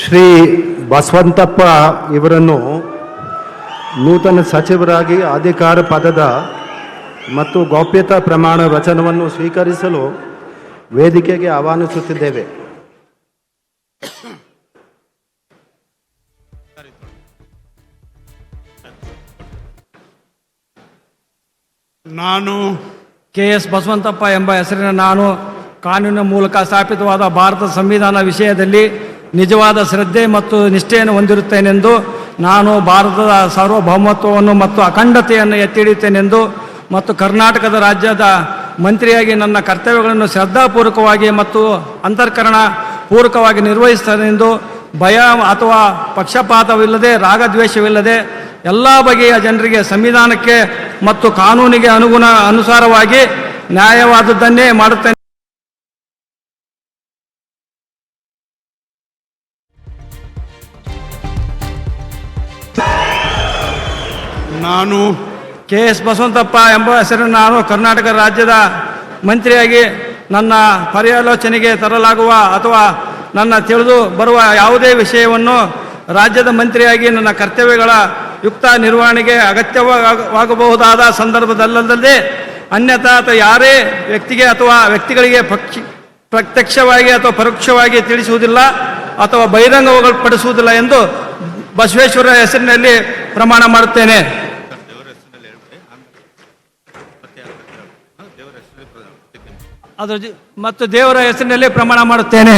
ಶ್ರೀ ಬಸವಂತಪ್ಪ ಇವರನ್ನು ನೂತನ ಸಚಿವರಾಗಿ ಅಧಿಕಾರ ಪದದ ಮತ್ತು ಗೌಪ್ಯತಾ ಪ್ರಮಾಣ ವಚನವನ್ನು ಸ್ವೀಕರಿಸಲು ವೇದಿಕೆಗೆ ಆಹ್ವಾನಿಸುತ್ತಿದ್ದೇವೆ. ನಾನು ಕೆ.ಎಸ್. ಬಸವಂತಪ್ಪ ಎಂಬ ಹೆಸರಿನ ನಾನು ಕಾನೂನಿನ ಮೂಲಕ ಸ್ಥಾಪಿತವಾದ ಭಾರತ ಸಂವಿಧಾನ ವಿಷಯದಲ್ಲಿ ನಿಜವಾದ ಶ್ರದ್ಧೆ ಮತ್ತು ನಿಷ್ಠೆಯನ್ನು ಹೊಂದಿರುತ್ತೇನೆಂದು, ನಾನು ಭಾರತದ ಸಾರ್ವಭೌಮತ್ವವನ್ನು ಮತ್ತು ಅಖಂಡತೆಯನ್ನು ಎತ್ತಿ ಹಿಡಿಯುತ್ತೇನೆಂದು ಮತ್ತು ಕರ್ನಾಟಕದ ರಾಜ್ಯದ ಮಂತ್ರಿಯಾಗಿ ನನ್ನ ಕರ್ತವ್ಯಗಳನ್ನು ಶ್ರದ್ಧಾಪೂರ್ವಕವಾಗಿ ಮತ್ತು ಅಂತಃಕರಣ ಪೂರ್ವಕವಾಗಿ ನಿರ್ವಹಿಸುತ್ತೇನೆಂದು, ಭಯ ಅಥವಾ ಪಕ್ಷಪಾತವಿಲ್ಲದೆ ರಾಗದ್ವೇಷವಿಲ್ಲದೆ ಎಲ್ಲ ಬಗೆಯ ಜನರಿಗೆ ಸಂವಿಧಾನಕ್ಕೆ ಮತ್ತು ಕಾನೂನಿಗೆ ಅನುಸಾರವಾಗಿ ನ್ಯಾಯವಾದದ್ದನ್ನೇ ಮಾಡುತ್ತೇನೆ. ನಾನು ಕೆ.ಎಸ್. ಬಸವಂತಪ್ಪ ಎಂಬ ಹೆಸರಿನ ನಾನು ಕರ್ನಾಟಕ ರಾಜ್ಯದ ಮಂತ್ರಿಯಾಗಿ ನನ್ನ ಪರ್ಯಾಲೋಚನೆಗೆ ತರಲಾಗುವ ಅಥವಾ ನನ್ನ ತಿಳಿದು ಬರುವ ಯಾವುದೇ ವಿಷಯವನ್ನು ರಾಜ್ಯದ ಮಂತ್ರಿಯಾಗಿ ನನ್ನ ಕರ್ತವ್ಯಗಳ ಯುಕ್ತ ನಿರ್ವಹಣೆಗೆ ಅಗತ್ಯವಾಗಬಹುದಾದ ಸಂದರ್ಭದಲ್ಲದೆ ಅನ್ಯಥಾ ಅಥವಾ ಯಾರೇ ವ್ಯಕ್ತಿಗೆ ಅಥವಾ ವ್ಯಕ್ತಿಗಳಿಗೆ ಪ್ರತ್ಯಕ್ಷವಾಗಿ ಅಥವಾ ಪರೋಕ್ಷವಾಗಿ ತಿಳಿಸುವುದಿಲ್ಲ ಅಥವಾ ಬಹಿರಂಗಪಡಿಸುವುದಿಲ್ಲ ಎಂದು ಬಸವೇಶ್ವರ ಹೆಸರಿನಲ್ಲಿ ಪ್ರಮಾಣ ಮಾಡುತ್ತೇನೆ. ಮತ್ತು ದೇವರ ಹೆಸರಿನಲ್ಲಿ ಪ್ರಮಾಣ ಮಾಡುತ್ತೇನೆ.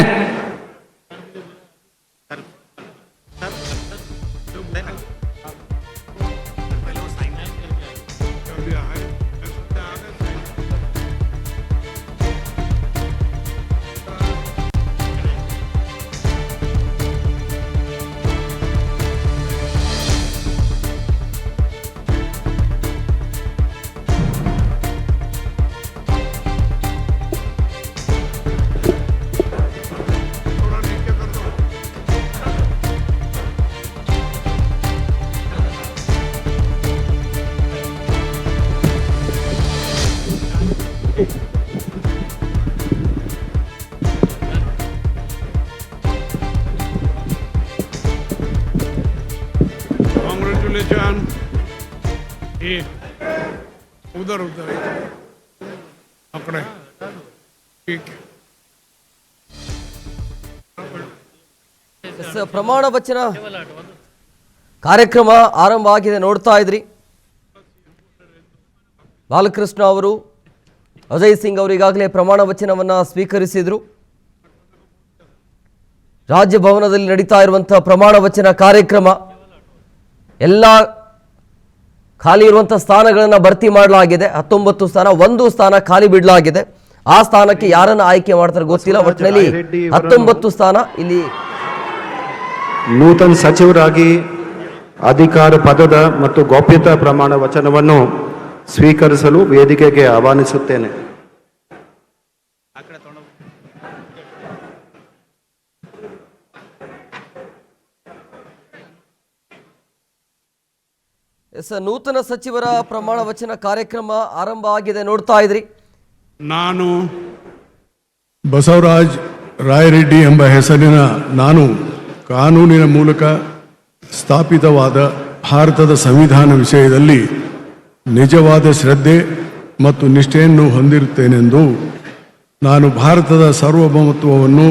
Congratulations. उधर उधर पकड़े ठीक. ಪ್ರಮಾಣ ವಚನ ಕಾರ್ಯಕ್ರಮ ಆರಂಭ ಆಗಿದೆ, ನೋಡ್ತಾ ಇದ್ರಿ. ಬಾಲಕೃಷ್ಣ ಅವರು, ಅಜಯ್ ಸಿಂಗ್ ಅವರು ಈಗಾಗಲೇ ಪ್ರಮಾಣ ವಚನವನ್ನು ಸ್ವೀಕರಿಸಿದರು. ರಾಜಭವನದಲ್ಲಿ ನಡೀತಾ ಇರುವಂತಹ ಪ್ರಮಾಣ ವಚನ ಕಾರ್ಯಕ್ರಮ ಎಲ್ಲ ಖಾಲಿ ಇರುವಂಥ ಸ್ಥಾನಗಳನ್ನು ಭರ್ತಿ ಮಾಡಲಾಗಿದೆ. 19 ಸ್ಥಾನ, 1 ಸ್ಥಾನ ಖಾಲಿ ಬಿಡಲಾಗಿದೆ. ಆ ಸ್ಥಾನಕ್ಕೆ ಯಾರನ್ನು ಆಯ್ಕೆ ಮಾಡ್ತಾರೆ ಗೊತ್ತಿಲ್ಲ. ಒಟ್ಟಿನಲ್ಲಿ 19 ಸ್ಥಾನ ಇಲ್ಲಿ ನೂತನ ಸಚಿವರಾಗಿ ಅಧಿಕಾರ ಪದದ ಮತ್ತು ಗೌಪ್ಯತಾ ಪ್ರಮಾಣ ವಚನವನ್ನು ಸ್ವೀಕರಿಸಲು ವೇದಿಕೆಗೆ ಆಹ್ವಾನಿಸುತ್ತೇನೆ. ನೂತನ ಸಚಿವರ ಪ್ರಮಾಣ ವಚನ ಕಾರ್ಯಕ್ರಮ ಆರಂಭ ಆಗಿದೆ, ನೋಡ್ತಾ ಇದ್ರಿ. ನಾನು ಬಸವರಾಜ್ ರಾಯರೆಡ್ಡಿ ಎಂಬ ಹೆಸರಿನ ನಾನು ಕಾನೂನಿನ ಮೂಲಕ ಸ್ಥಾಪಿತವಾದ ಭಾರತದ ಸಂವಿಧಾನ ವಿಷಯದಲ್ಲಿ ನಿಜವಾದ ಶ್ರದ್ಧೆ ಮತ್ತು ನಿಷ್ಠೆಯನ್ನು ಹೊಂದಿರುತ್ತೇನೆಂದು, ನಾನು ಭಾರತದ ಸಾರ್ವಭೌಮತ್ವವನ್ನು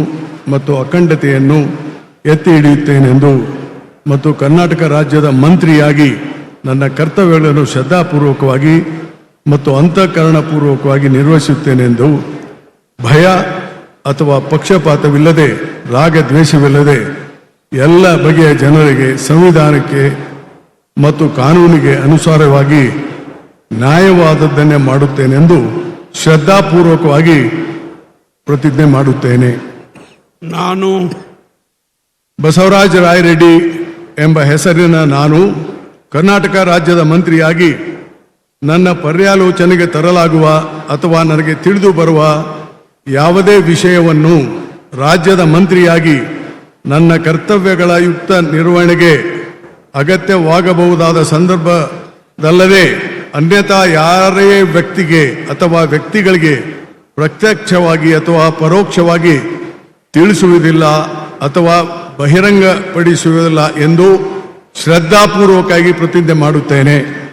ಮತ್ತು ಅಖಂಡತೆಯನ್ನು ಎತ್ತಿ ಹಿಡಿಯುತ್ತೇನೆಂದು ಮತ್ತು ಕರ್ನಾಟಕ ರಾಜ್ಯದ ಮಂತ್ರಿಯಾಗಿ ನನ್ನ ಕರ್ತವ್ಯಗಳನ್ನು ಶ್ರದ್ಧಾಪೂರ್ವಕವಾಗಿ ಮತ್ತು ಅಂತಃಕರಣಪೂರ್ವಕವಾಗಿ ನಿರ್ವಹಿಸುತ್ತೇನೆಂದು, ಭಯ ಅಥವಾ ಪಕ್ಷಪಾತವಿಲ್ಲದೆ ರಾಗದ್ವೇಷವಿಲ್ಲದೆ ಎಲ್ಲ ಬಗೆಯ ಜನರಿಗೆ ಸಂವಿಧಾನಕ್ಕೆ ಮತ್ತು ಕಾನೂನಿಗೆ ಅನುಸಾರವಾಗಿ ನ್ಯಾಯವಾದದ್ದನ್ನೇ ಮಾಡುತ್ತೇನೆಂದು ಶ್ರದ್ಧಾಪೂರ್ವಕವಾಗಿ ಪ್ರತಿಜ್ಞೆ ಮಾಡುತ್ತೇನೆ. ನಾನು ಬಸವರಾಜ ರಾಯರೆಡ್ಡಿ ಎಂಬ ಹೆಸರಿನ ನಾನು ಕರ್ನಾಟಕ ರಾಜ್ಯದ ಮಂತ್ರಿಯಾಗಿ ನನ್ನ ಪರ್ಯಾಲೋಚನೆಗೆ ತರಲಾಗುವ ಅಥವಾ ನನಗೆ ತಿಳಿದು ಬರುವ ಯಾವುದೇ ವಿಷಯವನ್ನು ರಾಜ್ಯದ ಮಂತ್ರಿಯಾಗಿ ನನ್ನ ಕರ್ತವ್ಯಗಳ ಯುಕ್ತ ನಿರ್ವಹಣೆಗೆ ಅಗತ್ಯವಾಗಬಹುದಾದ ಸಂದರ್ಭದಲ್ಲದೆ ಅನ್ಯಥಾ ಯಾರೇ ವ್ಯಕ್ತಿಗೆ ಅಥವಾ ವ್ಯಕ್ತಿಗಳಿಗೆ ಪ್ರತ್ಯಕ್ಷವಾಗಿ ಅಥವಾ ಪರೋಕ್ಷವಾಗಿ ತಿಳಿಸುವುದಿಲ್ಲ ಅಥವಾ ಬಹಿರಂಗಪಡಿಸುವುದಿಲ್ಲ ಎಂದು ಶ್ರದ್ಧಾಪೂರ್ವಕವಾಗಿ ಪ್ರತಿಜ್ಞೆ ಮಾಡುತ್ತೇನೆ.